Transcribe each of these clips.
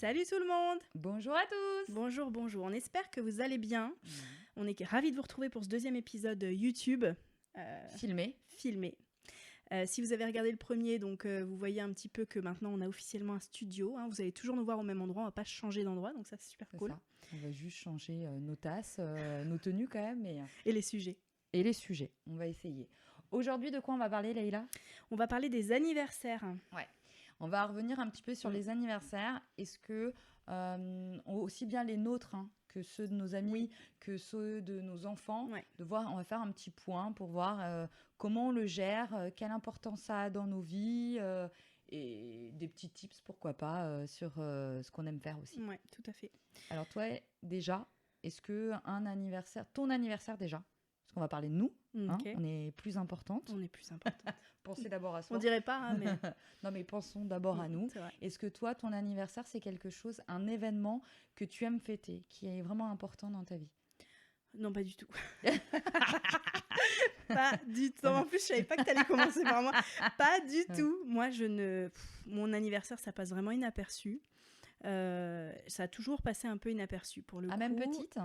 Salut tout le monde! Bonjour à tous! Bonjour, bonjour. On espère que vous allez bien. On est ravis de vous retrouver pour ce deuxième épisode YouTube. Filmé. Si vous avez regardé le premier, donc vous voyez un petit peu que maintenant on a officiellement un studio. Hein. Vous allez toujours nous voir au même endroit, on va pas changer d'endroit, donc ça c'est super cool. Ça. On va juste changer nos tasses, nos tenues quand même. Et les sujets. Et les sujets, on va essayer. Aujourd'hui, de quoi on va parler, Leïla? On va parler des anniversaires. Ouais. On va revenir un petit peu sur les anniversaires. Est-ce que, aussi bien les nôtres que ceux de nos amis, que ceux de nos enfants, on va faire un petit point pour voir comment on le gère, quelle importance ça a dans nos vies et des petits tips, pourquoi pas, sur ce qu'on aime faire aussi. Oui, tout à fait. Alors toi, déjà, est-ce que ton anniversaire déjà, parce qu'on va parler de nous, Okay. On est plus importante. On est plus importante. Pensez d'abord à soi. On dirait pas, mais... Non, mais pensons d'abord à nous. Est-ce que toi, ton anniversaire, c'est quelque chose, un événement que tu aimes fêter, qui est vraiment important dans ta vie? Non, pas du tout. Pas du tout. En plus, je savais pas que tu allais commencer par moi. Pas du tout. Moi, mon anniversaire, ça passe vraiment inaperçu. Ça a toujours passé un peu inaperçu pour le coup. Même petite?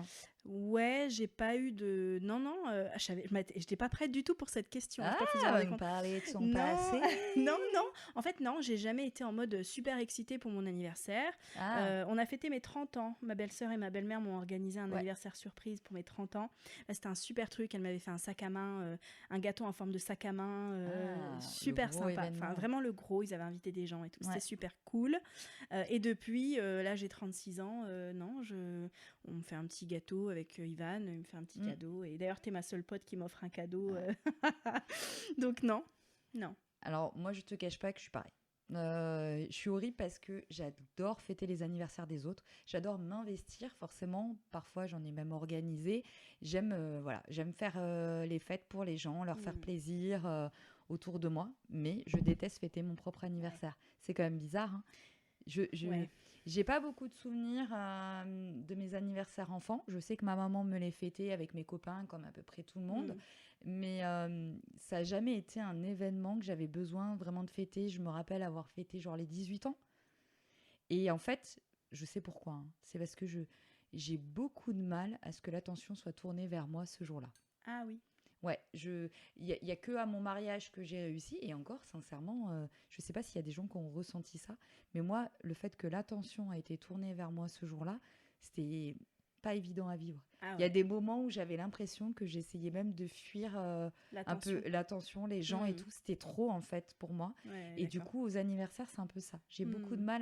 Ouais, j'ai pas eu de... Non, j'étais pas prête du tout pour cette question. Ah, on va parler de son passé. Non. En fait, non, j'ai jamais été en mode super excitée pour mon anniversaire. On a fêté mes 30 ans. Ma belle-sœur et ma belle-mère m'ont organisé un anniversaire surprise pour mes 30 ans. Là, c'était un super truc. Elle m'avait fait un sac à main, un gâteau en forme de sac à main. Super sympa. Enfin, vraiment le gros. Ils avaient invité des gens et tout. C'était super cool. Et depuis, là, j'ai 36 ans. On me fait un petit gâteau avec Ivan, il me fait un petit cadeau. Et d'ailleurs, t'es ma seule pote qui m'offre un cadeau. Donc non. Alors, moi, je te cache pas que je suis pareil. Je suis horrible parce que j'adore fêter les anniversaires des autres. J'adore m'investir, forcément. Parfois, j'en ai même organisé. J'aime faire les fêtes pour les gens, leur faire plaisir autour de moi. Mais je déteste fêter mon propre anniversaire. C'est quand même bizarre, J'ai pas beaucoup de souvenirs de mes anniversaires enfants. Je sais que ma maman me les fêtait avec mes copains, comme à peu près tout le monde. Mais ça n'a jamais été un événement que j'avais besoin vraiment de fêter. Je me rappelle avoir fêté genre les 18 ans. Et en fait, je sais pourquoi. C'est parce que j'ai beaucoup de mal à ce que l'attention soit tournée vers moi ce jour-là. Ah oui. Ouais, il y a que à mon mariage que j'ai réussi. Et encore, sincèrement, je sais pas s'il y a des gens qui ont ressenti ça. Mais moi, le fait que l'attention a été tournée vers moi ce jour-là, c'était pas évident à vivre. Il y a des moments où j'avais l'impression que j'essayais même de fuir un peu l'attention, les gens et tout. C'était trop, en fait, pour moi. Et du coup, aux anniversaires, c'est un peu ça. J'ai beaucoup de mal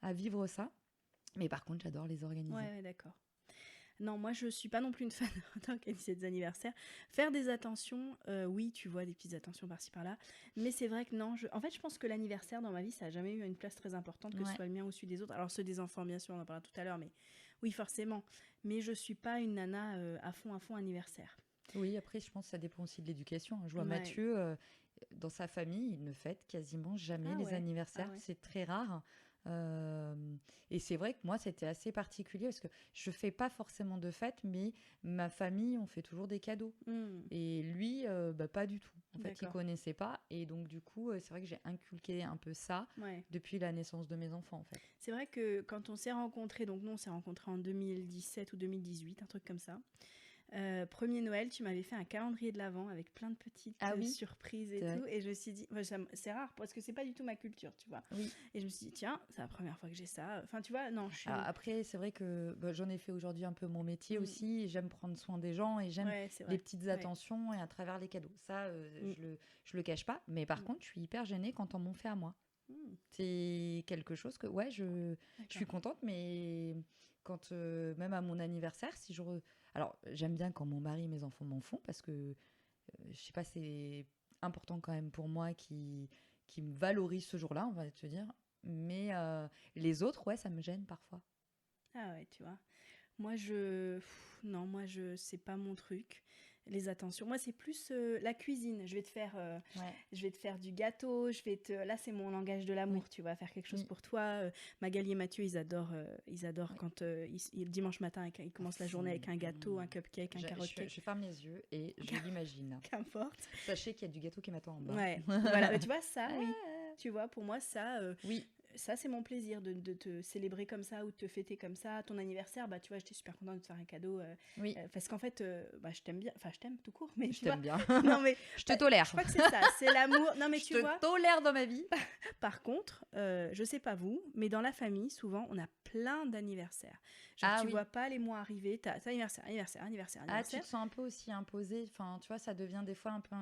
à vivre ça. Mais par contre, j'adore les organiser. Ouais, d'accord. Non, moi, je suis pas non plus une fan d'organiser des anniversaires. Faire des attentions, oui, tu vois, des petites attentions par-ci, par-là. Mais c'est vrai que non, en fait, je pense que l'anniversaire, dans ma vie, ça n'a jamais eu une place très importante, que ce soit le mien ou celui des autres. Alors, ceux des enfants, bien sûr, on en parlera tout à l'heure, mais oui, forcément. Mais je suis pas une nana à fond anniversaire. Oui, après, je pense que ça dépend aussi de l'éducation. Je vois Mathieu, dans sa famille, il ne fête quasiment jamais les anniversaires. C'est très rare. Et c'est vrai que moi c'était assez particulier parce que je fais pas forcément de fête, mais ma famille on fait toujours des cadeaux et lui pas du tout en fait. Il connaissait pas et donc du coup c'est vrai que j'ai inculqué un peu ça depuis la naissance de mes enfants en fait. C'est vrai que quand on s'est rencontrés, donc nous on s'est rencontrés en 2017 ou 2018, un truc comme ça. Premier Noël, tu m'avais fait un calendrier de l'Avent avec plein de petites surprises et tout. Et je me suis dit, c'est rare parce que c'est pas du tout ma culture, tu vois. Et je me suis dit, tiens, c'est la première fois que j'ai ça. Enfin, tu vois, non, Après, c'est vrai que j'en ai fait aujourd'hui un peu mon métier aussi. J'aime prendre soin des gens et j'aime les petites attentions et à travers les cadeaux. Ça, je le cache pas. Mais par contre, je suis hyper gênée quand on m'en fait à moi. C'est quelque chose que, je suis contente, mais quand, même à mon anniversaire, alors, j'aime bien quand mon mari et mes enfants m'en font parce que, je sais pas, c'est important quand même pour moi qui me valorise ce jour-là, on va te dire. Mais les autres, ça me gêne parfois. Ah ouais, tu vois. Moi, c'est pas mon truc. Les attentions. Moi, c'est plus la cuisine. Je vais te faire du gâteau. Là, c'est mon langage de l'amour. Tu vas faire quelque chose pour toi. Magali et Mathieu, ils adorent quand dimanche matin, ils commencent la journée avec un gâteau, un cupcake, un carrot cake. Je ferme les yeux et je l'imagine. Qu'importe. Sachez qu'il y a du gâteau qui m'attend en bas. Ouais. Voilà. Mais tu vois ça, oui. Tu vois, pour moi, ça. Oui. ça, c'est mon plaisir de te célébrer comme ça ou de te fêter comme ça. Ton anniversaire, bah, tu vois, j'étais super contente de te faire un cadeau. Oui, Parce qu'en fait, bah, je t'aime bien. Enfin, je t'aime tout court, mais je tu vois. t'aime bien. Non, mais Je te tolère. je crois que c'est ça. C'est l'amour. Non, mais Je tu te vois. tolère dans ma vie. Par contre, je sais pas vous, mais dans la famille, souvent, on a plein d'anniversaires. Genre, Ah tu oui. vois pas les mois arriver. T'as anniversaire, anniversaire, anniversaire, Ah, tu anniversaire. te sens un peu aussi imposé. Enfin, tu vois, ça devient des fois un peu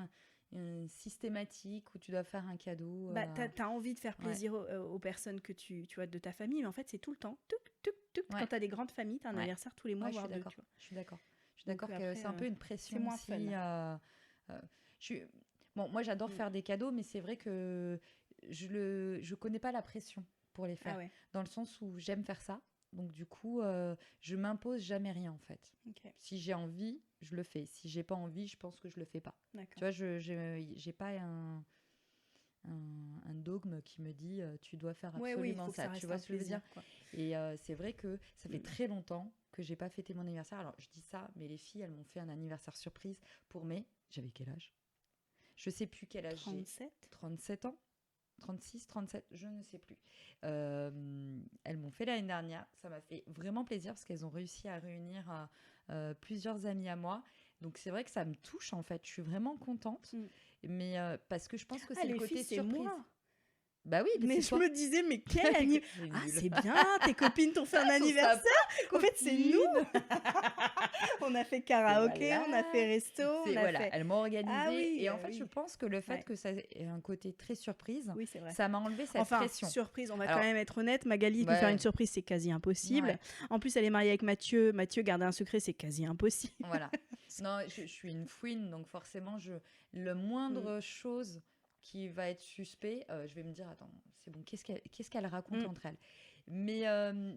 systématique où tu dois faire un cadeau. Bah, t'as envie de faire Ouais. plaisir aux personnes que tu vois de ta famille, mais en fait, c'est tout le temps. Tuc, tuc, tuc. Ouais. Quand t'as des grandes familles, t'as un Ouais. anniversaire tous les mois, Ouais, je voire suis 2, d'accord. tu vois. Je suis d'accord. Je suis Donc, d'accord que après, c'est un peu une pression c'est moins aussi. fun. Je suis... Bon, moi, j'adore Mm. faire des cadeaux, mais c'est vrai que je connais pas la pression pour les faire. Ah ouais, Dans le sens où j'aime faire ça. Donc, du coup, je m'impose jamais rien, en fait. ok, Si j'ai envie, je le fais. Si j'ai pas envie, je pense que je le fais pas. Tu d'accord. vois, j'ai pas un dogme qui me dit tu dois faire Ouais, oui, il absolument faut que ça. ça Tu reste vois un ce que je veux dire? plaisir, quoi. Et c'est vrai que ça fait Mm. très longtemps que j'ai pas fêté mon anniversaire. Alors, je dis ça, mais les filles, elles m'ont fait un anniversaire surprise pour mai. J'avais quel âge? Je sais plus quel âge j'ai. 37 37 ans? 36, 37, je ne sais plus. Elles m'ont fait l'année dernière. Ça m'a fait vraiment plaisir parce qu'elles ont réussi à réunir plusieurs amis à moi. Donc c'est vrai que ça me touche en fait. Je suis vraiment contente. Mm. Mais parce que je pense que Ah, c'est le les côté filles, c'est surprise. moi. Bah oui, Mais c'est je toi. me disais, mais quel anniversaire. C'est Ah, nul. c'est bien, tes copines t'ont fait un Elles sont anniversaire. sympas, En fait, c'est copines. nous. On a fait karaoké, Voilà. on a fait resto, on a Voilà, fait... elles m'ont organisé. Ah oui, Et en fait, je oui. pense que le fait Ouais. que ça ait un côté très surprise, Oui, c'est vrai. ça m'a enlevé cette Enfin, pression. surprise, on va Alors, quand même être honnête. Magali, nous faire ouais, une surprise, c'est quasi impossible. ouais, En plus, elle est mariée avec Mathieu. Mathieu, garder un secret, c'est quasi impossible. voilà. Non, je suis une fouine, donc forcément, le Mm. moindre chose qui va être suspect, je vais me dire, attends, c'est bon, qu'est-ce qu'elle raconte Mm. entre elles? Mais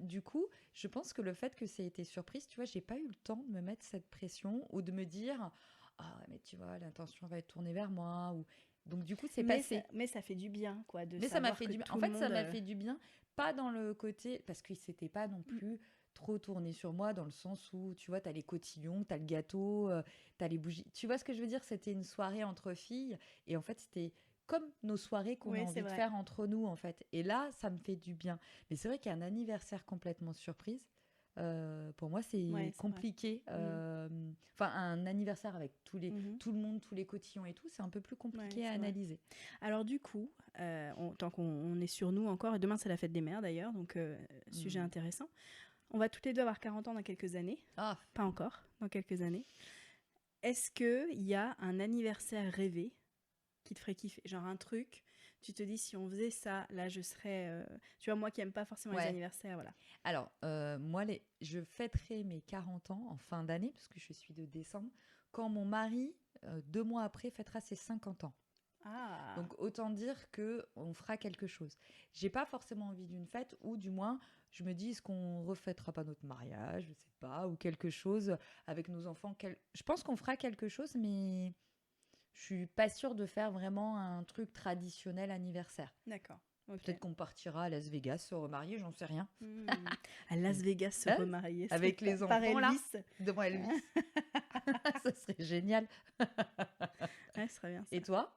du coup, je pense que le fait que ça ait été surprise, tu vois, j'ai pas eu le temps de me mettre cette pression ou de me dire, ah, mais tu vois, l'intention va être tournée vers moi. Ou... Donc, du coup, c'est passé. Mais ça fait du bien, quoi, de Mais ça m'a savoir fait que du bien. tout En le fait, ça monde... m'a fait du bien, pas dans le côté, parce qu'il s'était pas non plus trop tourné sur moi, dans le sens où, tu vois, t'as les cotillons, t'as le gâteau, t'as les bougies. Tu vois ce que je veux dire? C'était une soirée entre filles, et en fait, c'était comme nos soirées qu'on a Oui, envie c'est de vrai. faire entre nous, en fait. Et là, ça me fait du bien. Mais c'est vrai qu'un anniversaire complètement surprise, pour moi, c'est Ouais, c'est vrai. compliqué. Enfin, un anniversaire avec tout le monde, tous les cotillons et tout, c'est un peu plus compliqué Ouais, à c'est vrai. analyser. Alors du coup, tant qu'on est sur nous encore, et demain c'est la fête des mères d'ailleurs, donc sujet intéressant. On va toutes les deux avoir 40 ans dans quelques années. Ah, Pas encore, dans quelques années. Est-ce qu'il y a un anniversaire rêvé qui te ferait kiffer? Genre un truc, tu te dis si on faisait ça, là je serais... Tu vois, moi qui aime pas forcément les ouais. anniversaires, voilà. Alors, moi, je fêterai mes 40 ans en fin d'année, parce que je suis de décembre, quand mon mari, 2 mois après, fêtera ses 50 ans. Ah, Donc, autant dire qu'on fera quelque chose. J'ai pas forcément envie d'une fête, ou du moins, je me dis, est-ce qu'on refêtera pas notre mariage, je sais pas, ou quelque chose avec nos enfants. Je pense qu'on fera quelque chose, mais je suis pas sûre de faire vraiment un truc traditionnel anniversaire. d'accord. Ok. Peut-être qu'on partira à Las Vegas se remarier, j'en sais rien. À Las Vegas se Hein? remarier. Avec les par enfants, là. Elvis. Devant Elvis. Ça serait génial. Ouais, ce serait bien ça. Et toi?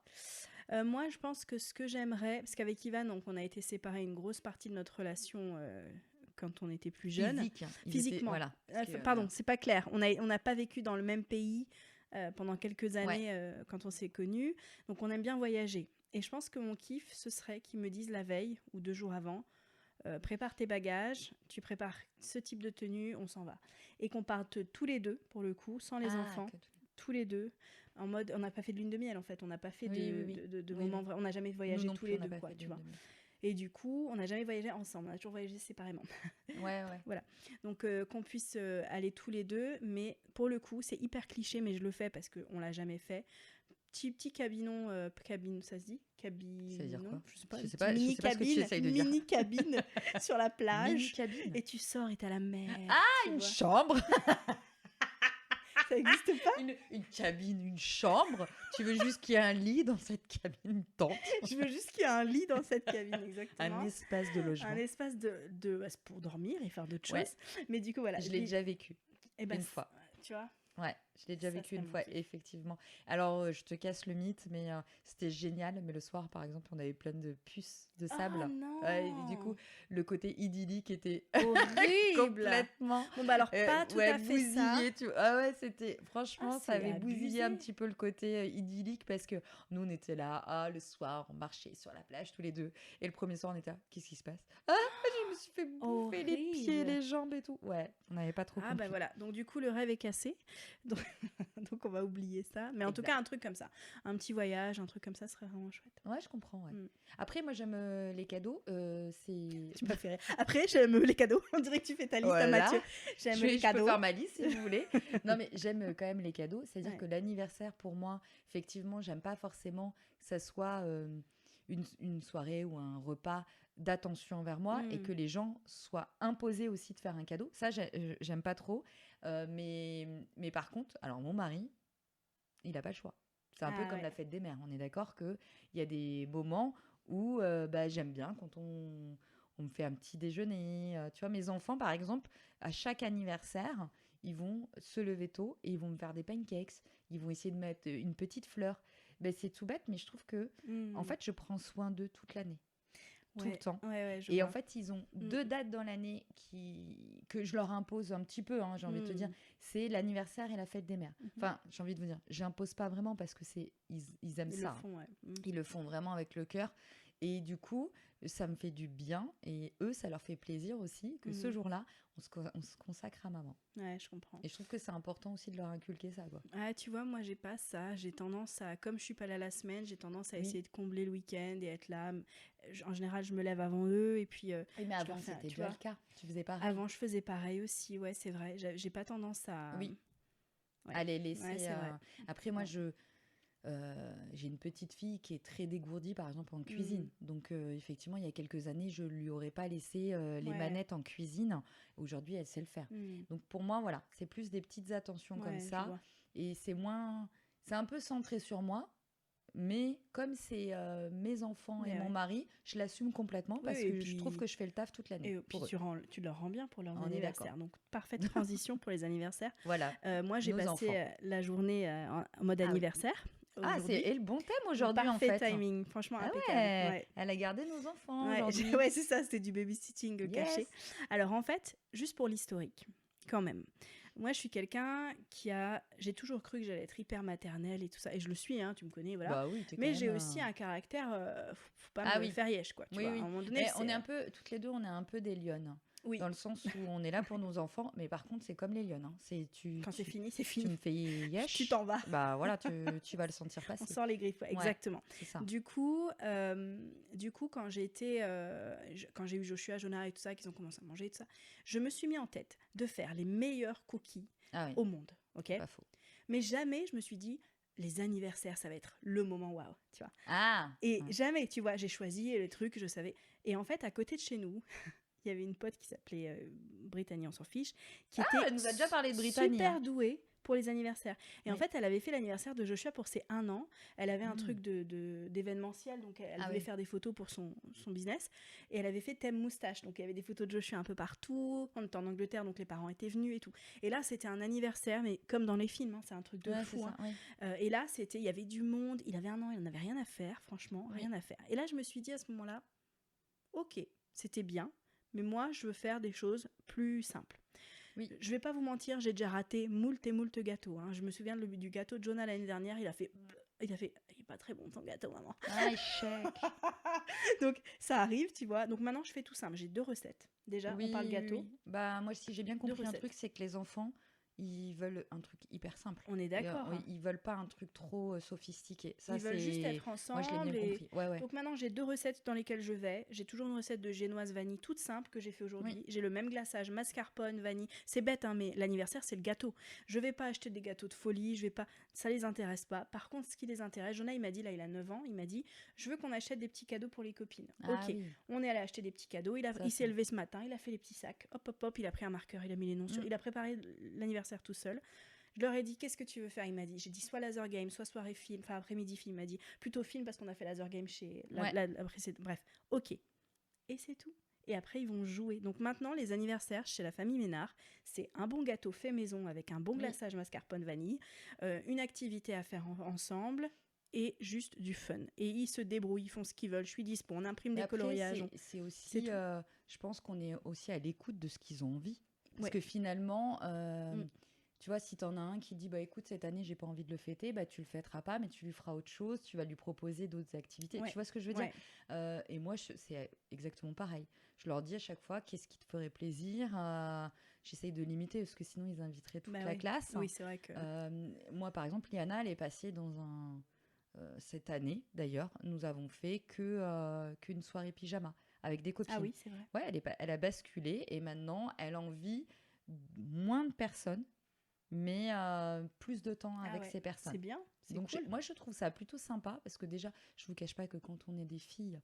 Moi, je pense que ce que j'aimerais, parce qu'avec Ivan, donc, on a été séparés une grosse partie de notre relation quand on était plus jeune. Physique. Physiquement. Voilà. Pardon, c'est pas clair. On n'a pas vécu dans le même pays pendant quelques années quand on s'est connus. Donc, on aime bien voyager. Et je pense que mon kiff, ce serait qu'ils me disent la veille ou 2 jours avant, prépare tes bagages, tu prépares ce type de tenue, on s'en va. Et qu'on parte tous les deux, pour le coup, sans les enfants, tous les deux, en mode, on n'a pas fait de lune de miel en fait, on n'a pas fait de moments, on n'a jamais voyagé tous les deux, quoi, tu vois. Et du coup, on n'a jamais voyagé ensemble, on a toujours voyagé séparément. Ouais. Voilà. Donc, qu'on puisse aller tous les deux, mais pour le coup, c'est hyper cliché, mais je le fais parce qu'on l'a jamais fait. Petit cabinon, cabine, ça se dit? Cabinon, ça veut dire quoi? Je sais pas, mini cabine, mini cabine sur la plage. Mini cabine. Et tu sors et t'as la mer. Ah, une chambre. Ça existe pas? Une cabine, une chambre. Tu veux juste qu'il y ait un lit dans cette cabine, une tente. Je veux juste qu'il y ait un lit dans cette cabine, exactement. Un espace de logement. Un espace pour dormir et faire d'autres choses. Mais du coup, voilà. Je l'ai déjà vécu. Et ben, une fois. Tu vois? Ouais, je l'ai déjà Ça vécu serait une mon fois, kiff. effectivement. Alors, je te casse le mythe, mais c'était génial. Mais le soir, par exemple, on avait plein de puces de Oh sable. Ouais, et du coup, non! le côté idyllique était Horrible! complètement Bon, bah alors, pas tout ouais, à fait ça. bousillé. Ah ouais, c'était Ah, franchement, ça c'est avait bousillé un abusé. petit peu le côté idyllique parce que nous, on était là, le soir, on marchait sur la plage tous les deux. Et le premier soir, on était là, qu'est-ce qui se passe? Ah, je me suis fait bouffer les pieds, Horrible. les jambes et tout. Ouais, on n'avait pas trop Ah bah compris. voilà, donc du coup le rêve est cassé, donc, donc on va oublier ça. Mais en tout cas Exact. un truc comme ça, un petit voyage, un truc comme ça serait vraiment chouette. Ouais, je comprends, ouais. Mm. Après, moi, j'aime les cadeaux. C'est... Tu m'as fait rire. Après j'aime les cadeaux, on dirait que tu fais ta liste à Voilà, Mathieu. J'aime les je peux cadeaux. faire ma liste si vous voulez. Non, mais j'aime quand même les cadeaux. C'est-à-dire Ouais. que l'anniversaire, pour moi, effectivement, j'aime pas forcément que ça soit une soirée ou un repas d'attention envers moi et Mm. que les gens soient imposés aussi de faire un cadeau. Ça, j'aime pas trop. Mais par contre, alors mon mari, il n'a pas le choix. C'est un peu Ah comme ouais. la fête des mères. On est d'accord qu'il y a des moments où bah, j'aime bien quand on me fait un petit déjeuner. Tu vois, mes enfants, par exemple, à chaque anniversaire, ils vont se lever tôt et ils vont me faire des pancakes. Ils vont essayer de mettre une petite fleur. Ben, c'est tout bête, mais je trouve que, en Mm. fait, je prends soin d'eux toute l'année. Tout le Ouais, temps. ouais, ouais, je Et en vois. fait, ils ont Mm. 2 dates dans l'année que je leur impose un petit peu, hein, j'ai envie de te dire. Mm. C'est l'anniversaire et la fête des mères. Mhm. Enfin, j'ai envie de vous dire, j'impose pas vraiment parce que ils aiment Ils le ça, hein. font, ouais. Mm. Ils le font vraiment avec le cœur. Et du coup, ça me fait du bien. Et eux, ça leur fait plaisir aussi que ce Mm. jour-là, on se consacre à maman. Ouais, je comprends. Et je trouve que c'est important aussi de leur inculquer ça, quoi. Ah, tu vois, moi j'ai pas ça. J'ai tendance à, comme je suis pas là la semaine, j'ai tendance à Oui. essayer de combler le week-end et être là. En général, je me lève avant eux et puis Oui, mais je leur avant, fais, c'était tu déjà vois. le cas. Tu faisais pareil. Avant, je faisais pareil aussi, ouais, c'est vrai. J'ai pas tendance à. Oui. Ouais, À les ouais, laisser. c'est vrai. Après, moi, Ouais. j'ai une petite fille qui est très dégourdie, par exemple, en Mm. cuisine. Donc, effectivement, il y a quelques années, je lui aurais pas laissé les Ouais. manettes en cuisine. Aujourd'hui, elle sait le faire. Mm. Donc, pour moi, voilà, c'est plus des petites attentions comme Ouais, je ça. vois. Et c'est moins... C'est un peu centré sur moi. Mais comme c'est mes enfants et Mais mon ouais. mari, je l'assume complètement Oui, parce et que je trouve puis, que je fais le taf toute l'année puis pour eux. tu leur rends bien pour leurs On est d'accord. anniversaires. Donc, parfaite transition pour les anniversaires. Voilà, Moi, j'ai nos passé enfants. la journée en mode Ah oui. anniversaire Ah, c'est aujourd'hui. et le bon thème Donc, aujourd'hui, en parfait fait. timing, franchement Ah impeccable. ouais, Ouais. elle a gardé nos enfants Ouais, aujourd'hui. ouais, c'est ça, c'était du babysitting Yes. caché. Alors en fait, juste pour l'historique, quand même. Moi, je suis quelqu'un qui a... J'ai toujours cru que j'allais être hyper maternelle et tout ça. Et je le suis, hein, tu me connais, voilà. Bah oui, t'es quand Mais même. j'ai aussi un caractère... faut pas Ah me oui, faire yesh, quoi. Tu oui, vois, à oui. un moment donné, Mais on c'est... est un peu, toutes les deux, on est un peu des lionnes. Oui, Dans le sens où on est là pour nos enfants, mais par contre, c'est comme les lionnes. Hein. quand c'est fini, c'est Tu fini. me fais yesh. Tu t'en vas. Bah voilà, tu vas le sentir On passer. sort les griffes, ouais, Ouais, exactement. c'est ça. Du coup, quand j'ai été, quand j'ai eu Joshua, Jonah et tout ça, qu'ils ont commencé à manger et tout ça, je me suis mis en tête de faire les meilleurs cookies Ah oui, au monde, ok? pas faux. Mais jamais je me suis dit, les anniversaires, ça va être le moment waouh, tu vois. Ah. Et Ouais. jamais, tu vois, j'ai choisi le truc, je savais. Et en fait, à côté de chez nous, il y avait une pote qui s'appelait Brittany, on s'en fiche, qui était Elle nous a déjà parlé de Brittany. super Hein. douée pour les anniversaires. Et en Oui. fait, elle avait fait l'anniversaire de Joshua pour ses 1 an. Elle avait un Mm. truc d'événementiel, donc elle Ah voulait oui. faire des photos pour son business. Et elle avait fait thème moustache, donc il y avait des photos de Joshua un peu partout. On était en Angleterre, donc les parents étaient venus et tout. Et là, c'était un anniversaire, mais comme dans les films, hein, c'est un truc de Ouais, fou. c'est Hein. ça. Ouais. Et là, il y avait du monde. Il avait 1 an, il n'avait rien à faire, franchement, Oui. rien à faire. Et là, je me suis dit à ce moment-là, ok, c'était bien, mais moi, je veux faire des choses plus simples. Oui. Je vais pas vous mentir, j'ai déjà raté moult et moult gâteaux. Hein. Je me souviens du gâteau de Jonah l'année dernière, il est pas très bon ton gâteau, maman. Ah, échec. Donc ça arrive, tu vois. Donc maintenant, je fais tout simple. J'ai 2 recettes. Déjà, Oui, on parle oui, gâteau. oui. Bah moi, si j'ai bien compris un recettes. truc, c'est que les enfants, ils veulent un truc hyper simple. On est d'accord. Oui, ils veulent pas un truc trop sophistiqué. Ça, Ils veulent juste être Moi, ensemble. je l'ai bien compris. Ouais, ouais. Donc maintenant, j'ai 2 recettes dans lesquelles je vais. J'ai toujours une recette de génoise vanille toute simple que j'ai fait aujourd'hui. Oui. J'ai le même glaçage, mascarpone, vanille. C'est bête, hein, mais l'anniversaire, c'est le gâteau. Je vais pas acheter des gâteaux de folie. Ça les intéresse pas. Par contre, ce qui les intéresse, Jonah, il m'a dit, là, il a 9 ans, il m'a dit, je veux qu'on achète des petits cadeaux pour les copines. Ah Ok, oui. on est allé acheter des petits cadeaux. Ça, Il s'est c'est- levé ce matin, il a fait les petits sacs. Hop, hop, hop, il a pris un marqueur, il a mis les noms sur. Mm. Il a préparé l'anniversaire tout seul. Je leur ai dit, qu'est-ce que tu veux faire? Il m'a dit, j'ai dit soit laser game, soit soirée film, enfin après-midi film. Il m'a dit, plutôt film parce qu'on a fait laser game chez Ouais. la précédente. Bref, ok. Et c'est tout. et après ils vont jouer. Donc maintenant, les anniversaires chez la famille Ménard, c'est un bon gâteau fait maison avec un bon glaçage mascarpone vanille, une activité à faire ensemble et juste du fun. Et ils se débrouillent, ils font ce qu'ils veulent, je suis dispo, on imprime des coloriages. C'est aussi, je pense qu'on est aussi à l'écoute de ce qu'ils ont envie. Parce que finalement, tu vois, si t'en as un qui dit, bah écoute, cette année, j'ai pas envie de le fêter, bah tu le fêteras pas, mais tu lui feras autre chose, tu vas lui proposer d'autres activités. Tu vois ce que je veux dire? Et moi, c'est exactement pareil. Je leur dis à chaque fois, qu'est-ce qui te ferait plaisir? J'essaye de limiter, parce que sinon, ils inviteraient toute la classe. Oui, c'est vrai que... moi, par exemple, Liana, elle est passée dans un... cette année, d'ailleurs, nous avons fait qu'une soirée pyjama avec des copines. Ah oui, c'est vrai. Ouais, elle a basculé et maintenant, elle envie moins de personnes, mais plus de temps avec ces personnes. C'est bien, c'est Donc, cool. moi, je trouve ça plutôt sympa parce que déjà, je vous cache pas que quand on est des filles,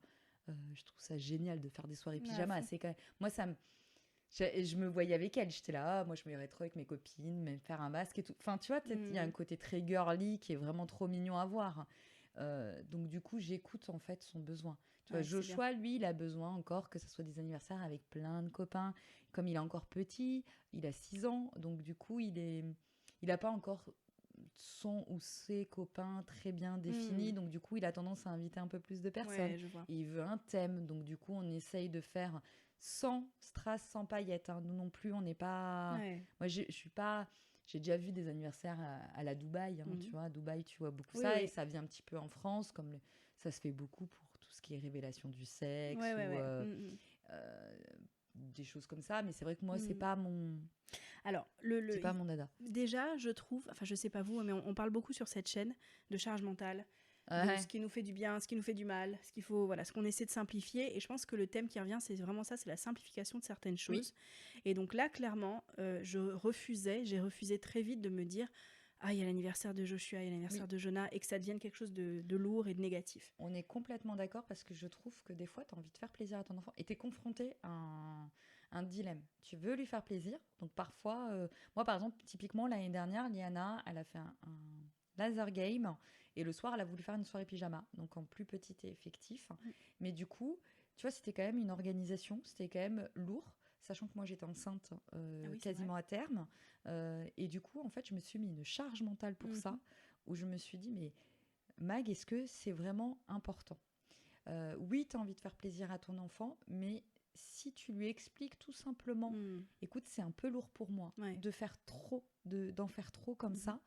je trouve ça génial de faire des soirées pyjama. C'est quand même... Moi, je me voyais avec elle, j'étais là, moi je me verrais trop avec mes copines, même faire un masque et tout. Enfin, tu vois, il y a un côté très girly qui est vraiment trop mignon à voir. Donc du coup, j'écoute en fait son besoin. Tu vois, Joshua, lui, il a besoin encore que ce soit des anniversaires avec plein de copains. Comme il est encore petit, il a 6 ans, donc du coup, il a pas encore son ou ses copains très bien définis, donc du coup, il a tendance à inviter un peu plus de personnes. Ouais, je vois. Et il veut un thème, donc du coup, on essaye de faire sans strass, sans paillettes. Nous non plus, on n'est pas... Moi, je suis pas... J'ai déjà vu des anniversaires à la Dubaï, tu vois. À Dubaï, tu vois beaucoup ça, et ça vient un petit peu en France, comme ça se fait beaucoup pour tout ce qui est révélation du sexe, des choses comme ça. Mais c'est vrai que moi, c'est pas mon... Alors, c'est pas mon dada. Déjà, je trouve, enfin, je sais pas vous, mais on parle beaucoup sur cette chaîne de charge mentale. De ce qui nous fait du bien, ce qui nous fait du mal, ce qu'il faut, voilà, ce qu'on essaie de simplifier. Et je pense que le thème qui revient, c'est vraiment ça, c'est la simplification de certaines choses. Et donc là, clairement, j'ai refusé très vite de me dire, il y a l'anniversaire de Joshua, il y a l'anniversaire de Jonah, et que ça devienne quelque chose de lourd et de négatif. On est complètement d'accord parce que je trouve que des fois, tu as envie de faire plaisir à ton enfant et tu es confronté à un dilemme. Tu veux lui faire plaisir, donc parfois, moi par exemple, typiquement l'année dernière, Liana, elle a fait un laser game. Et le soir, elle a voulu faire une soirée pyjama, donc en plus petit et effectif. Mais du coup, tu vois, c'était quand même une organisation, c'était quand même lourd, sachant que moi, j'étais enceinte quasiment à terme. Et du coup, en fait, je me suis mis une charge mentale pour ça, où je me suis dit, mais Mag, est-ce que c'est vraiment important? Oui, tu as envie de faire plaisir à ton enfant, mais si tu lui expliques tout simplement, écoute, c'est un peu lourd pour moi de faire trop, d'en faire trop comme ça.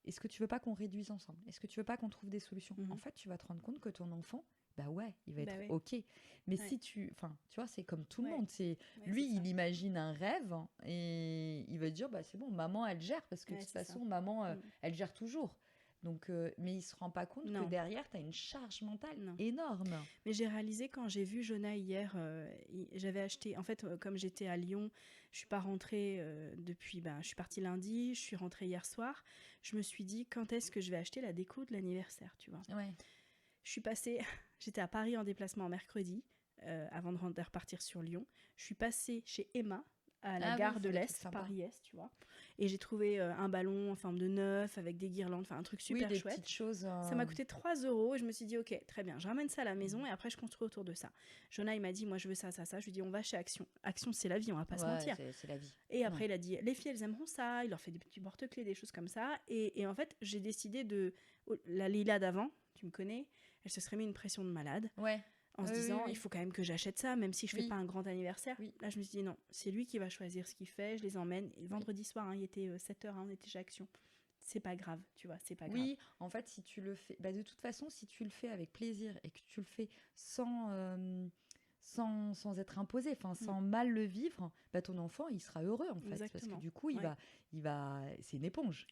Est-ce que tu veux pas qu'on réduise ensemble? Est-ce que tu veux pas qu'on trouve des solutions? En fait, tu vas te rendre compte que ton enfant, il va être OK. Mais si tu vois, c'est comme tout le monde. Lui, il imagine un rêve et il va dire, c'est bon, maman, elle gère parce que de toute façon, maman, elle gère toujours. Donc, mais il se rend pas compte que derrière, tu as une charge mentale énorme. Mais j'ai réalisé quand j'ai vu Jonah hier, j'avais acheté, en fait, comme j'étais à Lyon, je suis pas rentrée depuis, je suis partie lundi, je suis rentrée hier soir, je me suis dit, quand est-ce que je vais acheter la déco de l'anniversaire, tu vois. Je suis passée, j'étais à Paris en déplacement mercredi, avant de repartir sur Lyon, je suis passée chez Emma, à la gare de l'Est, Paris-Est, tu vois. Et j'ai trouvé un ballon en forme de neuf avec des guirlandes, enfin un truc super chouette. Petites choses. Ça m'a coûté 3 € et je me suis dit, ok, très bien, je ramène ça à la maison et après je construis autour de ça. Jonah, il m'a dit, moi je veux ça, ça, ça. Je lui ai dit, on va chez Action. Action, c'est la vie, on va pas se mentir. C'est la vie. Et après, il a dit, les filles, elles aimeront ça. Il leur fait des petits porte-clés, des choses comme ça. Et en fait, j'ai décidé de... La Lila d'avant, tu me connais, elle se serait mis une pression de malade. En se disant, il faut quand même que j'achète ça, même si je fais pas un grand anniversaire. Là, je me suis dit, non, c'est lui qui va choisir ce qu'il fait, je les emmène. Et vendredi soir, il était 7h, on était chez Action. C'est pas grave, tu vois, c'est pas grave. Oui, en fait, si tu le fais... de toute façon, si tu le fais avec plaisir et que tu le fais sans être imposé, sans mal le vivre, ton enfant, il sera heureux, en fait. Parce que du coup, il va... C'est une éponge.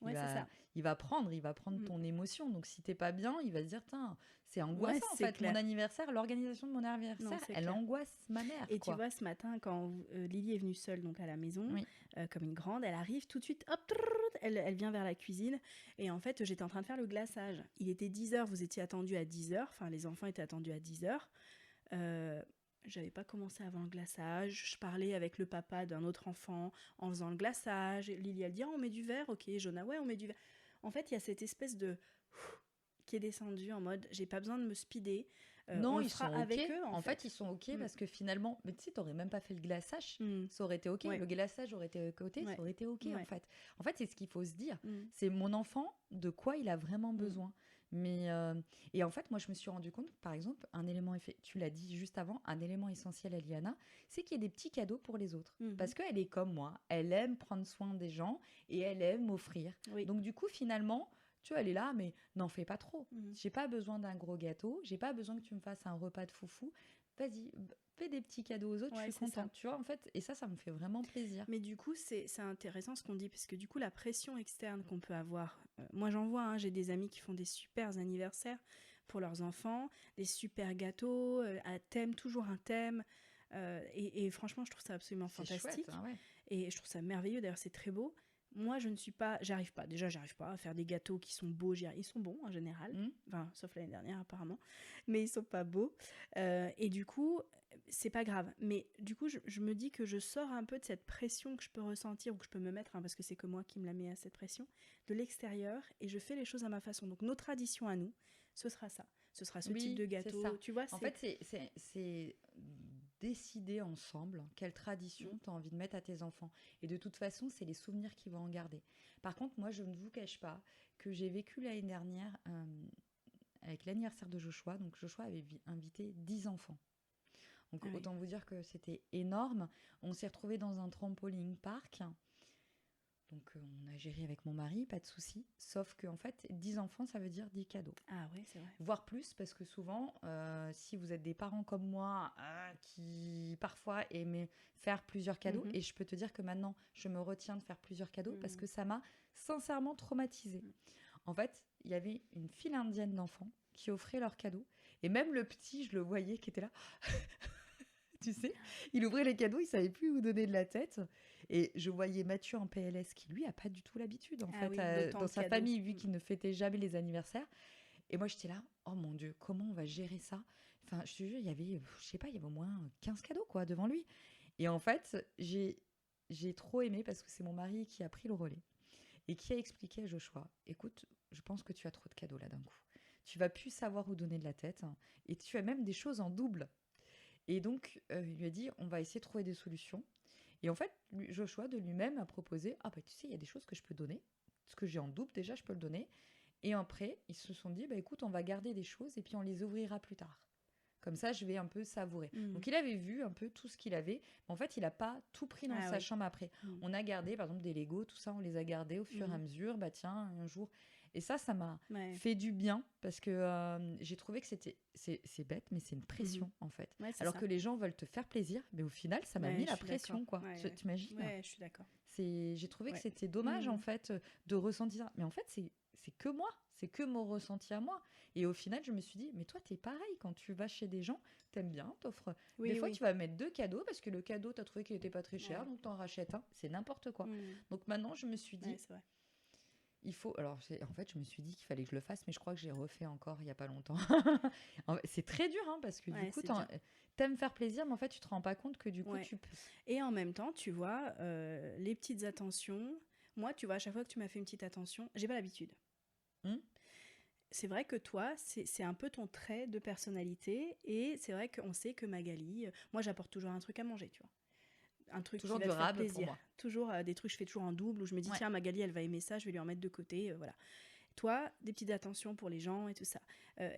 Il va prendre ton émotion. Donc, si t'es pas bien, il va se dire, c'est angoissant, en fait. Mon anniversaire, l'organisation de mon anniversaire, elle angoisse ma mère. Et tu vois, ce matin, quand Lily est venue seule donc, à la maison, comme une grande, elle arrive tout de suite, hop, elle vient vers la cuisine. Et en fait, j'étais en train de faire le glaçage. Il était 10h, vous étiez attendus à 10h. Enfin, les enfants étaient attendus à 10h. J'avais pas commencé avant le glaçage. Je parlais avec le papa d'un autre enfant en faisant le glaçage. Lily, elle dit, on met du verre. Ok, Jonah, on met du verre. En fait, il y a cette espèce de... qui est descendue en mode, j'ai pas besoin de me speeder. Non, on le ils fera sont avec OK. eux, en En fait, fait. ils sont OK Mm. parce que finalement, mais tu sais, t'aurais même pas fait le glaçage, Mm. ça aurait été OK. Ouais, Le glaçage aurait été côté, ça ouais, aurait été OK en ouais. fait. En fait, c'est ce qu'il faut se dire. Mm. C'est mon enfant, de quoi il a vraiment Mm. besoin. Mais et en fait, moi, je me suis rendu compte, par exemple, tu l'as dit juste avant, un élément essentiel à Liana, c'est qu'il y ait des petits cadeaux pour les autres. Mhm. Parce qu'elle est comme moi, elle aime prendre soin des gens et elle aime offrir. Oui. Donc du coup, finalement, tu vois, elle est là, mais n'en fais pas trop. Mhm. J'ai pas besoin d'un gros gâteau, j'ai pas besoin que tu me fasses un repas de foufou. Vas-y, fais des petits cadeaux aux autres, je Ouais, suis c'est ça. contente, tu vois, en fait. Et ça me fait vraiment plaisir. Mais du coup, c'est intéressant ce qu'on dit, parce que du coup, la pression externe qu'on peut avoir, moi j'en vois, hein, j'ai des amis qui font des super anniversaires pour leurs enfants, des super gâteaux, à thème, toujours un thème, et franchement, je trouve ça absolument C'est chouette, fantastique, hein, ouais. et je trouve ça merveilleux, d'ailleurs c'est très beau. Moi, je ne suis pas, j'arrive pas à faire des gâteaux qui sont beaux, ils sont bons en général, Hmm. enfin, sauf l'année dernière apparemment, mais ils sont pas beaux, et du coup, c'est pas grave. Mais du coup, je me dis que je sors un peu de cette pression que je peux ressentir ou que je peux me mettre, hein, parce que c'est que moi qui me la mets à cette pression, de l'extérieur, et je fais les choses à ma façon. Donc nos traditions à nous, ce sera ça. Ce sera ce type Oui, de c'est gâteau. ça. Tu vois, En c'est... fait, c'est décider ensemble quelle tradition Mm. tu as envie de mettre à tes enfants. Et de toute façon, c'est les souvenirs qu'ils vont en garder. Par contre, moi, je ne vous cache pas que j'ai vécu l'année dernière avec l'anniversaire de Joshua. Donc, Joshua avait invité 10 enfants. Donc, Ah oui. autant vous dire que c'était énorme. On s'est retrouvés dans un trampoline park. Donc, on a géré avec mon mari, pas de souci. Sauf qu'en fait, 10 enfants, ça veut dire 10 cadeaux. Ah ouais, c'est vrai. Voire plus, parce que souvent, si vous êtes des parents comme moi, qui parfois aimaient faire plusieurs cadeaux, Mhm. et je peux te dire que maintenant, je me retiens de faire plusieurs cadeaux, parce Mhm. que ça m'a sincèrement traumatisée. Mhm. En fait, il y avait une file indienne d'enfants qui offraient leurs cadeaux, et même le petit, je le voyais, qui était là, tu sais, il ouvrait les cadeaux, il savait plus où donner de la tête. Et je voyais Mathieu en PLS, qui lui a pas du tout l'habitude, en Ah fait, oui, d'autant dans de sa cadeaux. famille, vu Mm. qu'il ne fêtait jamais les anniversaires. Et moi, j'étais là, oh mon Dieu, comment on va gérer ça? Enfin, je te jure, il y avait, je sais pas, il y avait au moins 15 cadeaux, quoi, devant lui. Et en fait, j'ai trop aimé parce que c'est mon mari qui a pris le relais et qui a expliqué à Joshua, écoute, je pense que tu as trop de cadeaux là d'un coup. Tu vas plus savoir où donner de la tête, hein, et tu as même des choses en double. Et donc, il lui a dit, on va essayer de trouver des solutions. Et en fait, Joshua de lui-même a proposé, ah bah tu sais, il y a des choses que je peux donner. Ce que j'ai en double, déjà, je peux le donner. Et après, ils se sont dit, bah écoute, on va garder des choses et puis on les ouvrira plus tard. Comme ça, je vais un peu savourer. Mm. Donc, il avait vu un peu tout ce qu'il avait. Mais en fait, il n'a pas tout pris dans Ah sa oui. chambre après. Mm. On a gardé, par exemple, des Legos, tout ça, on les a gardés au fur et à Mm. mesure. Bah tiens, un jour. Et ça m'a Ouais. fait du bien parce que j'ai trouvé que c'est bête, mais c'est une pression Mhm. en fait. Ouais, c'est Alors ça. que les gens veulent te faire plaisir, mais au final, ça m'a Ouais, mis je la suis d'accord. pression, quoi. Ouais, ouais. T'imagines? Ouais, je suis d'accord. J'ai trouvé que Ouais. c'était dommage en Mm. fait de ressentir ça. Mais en fait, c'est que moi, c'est que mon ressenti à moi. Et au final, je me suis dit, mais toi, t'es pareil quand tu vas chez des gens, t'aimes bien, t'offres. Des Oui, fois, oui. tu vas mettre 2 cadeaux parce que le cadeau, t'as trouvé qu'il était pas très cher, Ouais. donc t'en rachètes un. C'est n'importe quoi. Mm. Donc maintenant, je me suis Ouais, dit, c'est vrai. il faut. Alors, en fait, je me suis dit qu'il fallait que je le fasse, mais je crois que j'ai refait encore il y a pas longtemps. C'est très dur, hein, parce que du Ouais, coup, c'est dur. t'aimes faire plaisir, mais en fait, tu te rends pas compte que du coup, Ouais. tu peux. Et en même temps, tu vois, les petites attentions. Moi, tu vois, à chaque fois que tu m'as fait une petite attention, j'ai pas l'habitude. Hmm. C'est vrai que toi, c'est un peu ton trait de personnalité. Et c'est vrai qu'on sait que Magali, moi, j'apporte toujours un truc à manger, tu vois. Un truc qui Toujours va te faire durable pour plaisir. moi. Toujours des trucs, je fais toujours en double, où je me dis, Ouais. tiens, Magali, elle va aimer ça, je vais lui en mettre de côté, voilà. Toi, des petites attentions pour les gens et tout ça.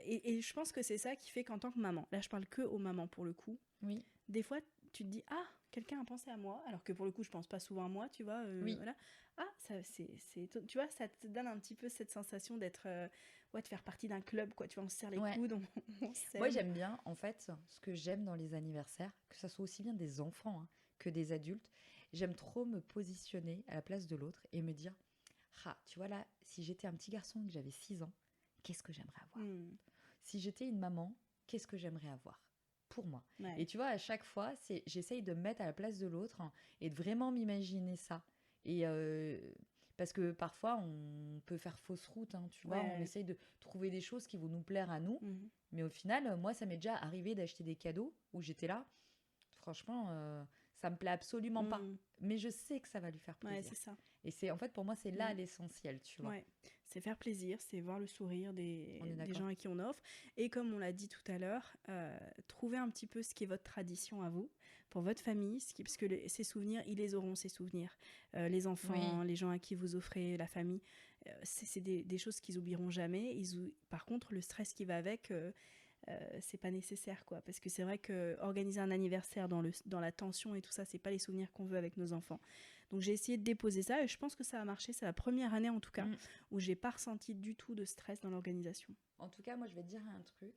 Et je pense que c'est ça qui fait qu'en tant que maman, là, je parle que aux mamans pour le coup, Oui. des fois, tu te dis, ah, quelqu'un a pensé à moi, alors que pour le coup, je pense pas souvent à moi, tu vois. Oui. Voilà. Ah, tu vois, ça te donne un petit peu cette sensation d'être, ouais, de faire partie d'un club, quoi. Tu vois, on se serre les Ouais. coudes, on Moi, s'aime. j'aime bien, en fait, ce que j'aime dans les anniversaires, que ça soit aussi bien des enfants, hein, que des adultes, j'aime trop me positionner à la place de l'autre et me dire, ah, tu vois là, si j'étais un petit garçon et que j'avais 6 ans, qu'est-ce que j'aimerais avoir? Hmm, Si j'étais une maman, qu'est-ce que j'aimerais avoir? Pour moi. ouais. Et tu vois, à chaque fois, j'essaye de me mettre à la place de l'autre, hein, et de vraiment m'imaginer ça. Et parce que parfois, on peut faire fausse route, hein, tu vois, on Ouais. essaye de trouver des choses qui vont nous plaire à nous. Mhm. Mais au final, moi, ça m'est déjà arrivé d'acheter des cadeaux où j'étais là. Franchement, Ça me plaît absolument pas. Mm. Mais je sais que ça va lui faire Ouais, plaisir. c'est ça. Et c'est, en fait, pour moi, c'est là l'essentiel, tu vois. Ouais. C'est faire plaisir, c'est voir le sourire On est des d'accord. gens à qui on offre. Et comme on l'a dit tout à l'heure, trouver un petit peu ce qui est votre tradition à vous, pour votre famille, parce que ces souvenirs, ils les auront, ces souvenirs. Les enfants, les gens à qui vous offrez, la famille, c'est des choses qu'ils oublieront jamais. Par contre, le stress qui va avec, c'est pas nécessaire, quoi. Parce que c'est vrai que organiser un anniversaire dans la tension et tout ça, c'est pas les souvenirs qu'on veut avec nos enfants. Donc j'ai essayé de déposer ça et je pense que ça a marché. C'est la première année en tout cas où j'ai pas ressenti du tout de stress dans l'organisation. En tout cas, moi, je vais te dire un truc.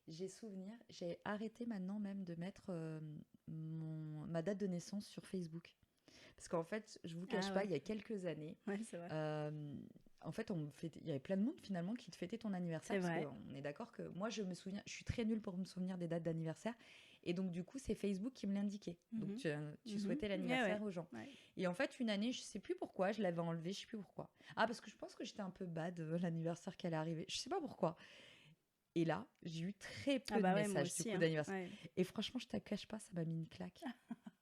J'ai arrêté maintenant même de mettre ma date de naissance sur Facebook. Parce qu'en fait, je vous cache pas, il y a quelques années, c'est vrai. En fait, il y avait plein de monde finalement qui te fêtait ton anniversaire. C'est vrai. On est d'accord que moi, je me souviens, je suis très nulle pour me souvenir des dates d'anniversaire. Et donc, du coup, c'est Facebook qui me l'indiquait. Donc, tu souhaitais l'anniversaire aux gens. Ouais. Et en fait, une année, je sais plus pourquoi, je l'avais enlevé, je sais plus pourquoi. Ah, parce que je pense que j'étais un peu bad l'anniversaire qu'elle est arrivée. Je sais pas pourquoi. Et là, j'ai eu très peu de messages du coup d'anniversaire. Ouais. Et franchement, je te cache pas, ça m'a mis une claque.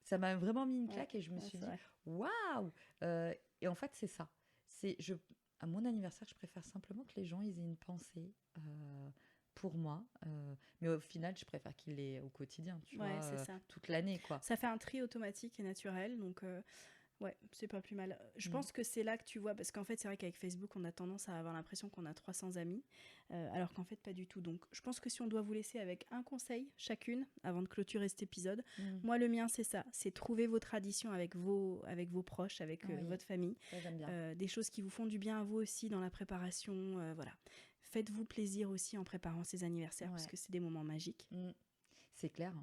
Ça m'a vraiment mis une claque et je me suis dit, waouh. Et en fait, c'est ça. À mon anniversaire, je préfère simplement que les gens ils aient une pensée pour moi. Mais au final, je préfère qu'ils l'aient au quotidien, tu vois, toute l'année, quoi. Ça fait un tri automatique et naturel, donc ouais, c'est pas plus mal. Je pense que c'est là que tu vois, parce qu'en fait, c'est vrai qu'avec Facebook, on a tendance à avoir l'impression qu'on a 300 amis, alors qu'en fait, pas du tout. Donc, je pense que si on doit vous laisser avec un conseil chacune, avant de clôturer cet épisode, moi, le mien, c'est ça. C'est trouver vos traditions avec vos proches, avec votre famille. Ça, j'aime bien. Des choses qui vous font du bien à vous aussi dans la préparation, voilà. Faites-vous plaisir aussi en préparant ces anniversaires, parce que c'est des moments magiques. C'est clair.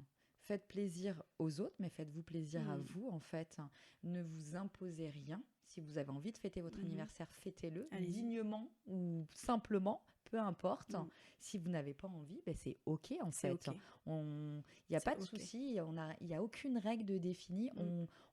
Faites plaisir aux autres, mais faites-vous plaisir à vous, en fait. Ne vous imposez rien. Si vous avez envie de fêter votre anniversaire, fêtez-le. Dignement ou simplement, peu importe. Si vous n'avez pas envie, ben c'est OK, en fait. Il n'y a pas de souci. Il n'y a aucune règle définie.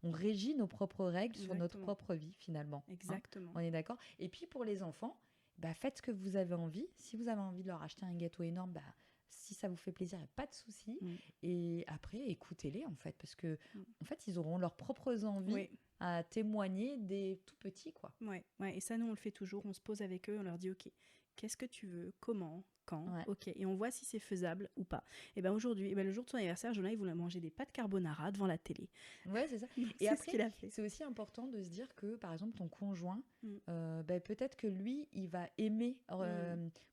On régit nos propres règles sur notre propre vie, finalement. Exactement. On est d'accord. Et puis, pour les enfants, bah, faites ce que vous avez envie. Si vous avez envie de leur acheter un gâteau énorme, bah, si ça vous fait plaisir, il n'y a pas de souci. Et après, écoutez-les, en fait, parce que en fait, ils auront leurs propres envies à témoigner des tout petits, quoi. Ouais. Et ça, nous, on le fait toujours. On se pose avec eux, on leur dit, OK, qu'est-ce que tu veux, comment, quand, OK. Et on voit si c'est faisable ou pas. Et bien aujourd'hui, le jour de son anniversaire, Jonah, il voulait manger des pâtes carbonara devant la télé. Ouais, c'est ça. Et après, ce qu'il a fait. C'est aussi important de se dire que, par exemple, ton conjoint, peut-être que lui, il va aimer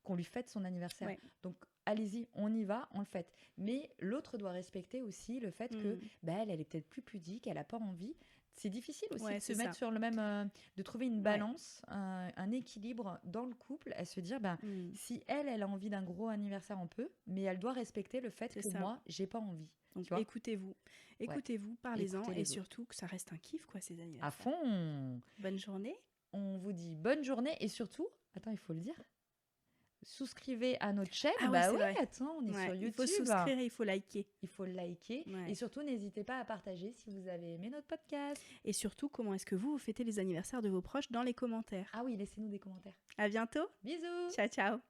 qu'on lui fête son anniversaire. Ouais. Donc, allez-y, on y va, on le fête. Mais l'autre doit respecter aussi le fait que elle est peut-être plus pudique, elle n'a pas envie. C'est difficile aussi de se mettre sur le même... de trouver une balance, un équilibre dans le couple, à se dire, si elle a envie d'un gros anniversaire, on peut, mais elle doit respecter le fait que moi, j'ai pas envie. Donc écoutez-vous, parlez-en, et surtout que ça reste un kiff, quoi, ces anniversaires. À fond. Bonne journée. On vous dit bonne journée, et surtout, attends, il faut le dire, souscrivez à notre chaîne. Attends, on est sur YouTube. Il faut souscrire et il faut liker. Il faut liker. Et surtout, n'hésitez pas à partager si vous avez aimé notre podcast. Et surtout, comment est-ce que vous fêtez les anniversaires de vos proches dans les commentaires. Ah oui, laissez-nous des commentaires. À bientôt. Bisous. Ciao, ciao.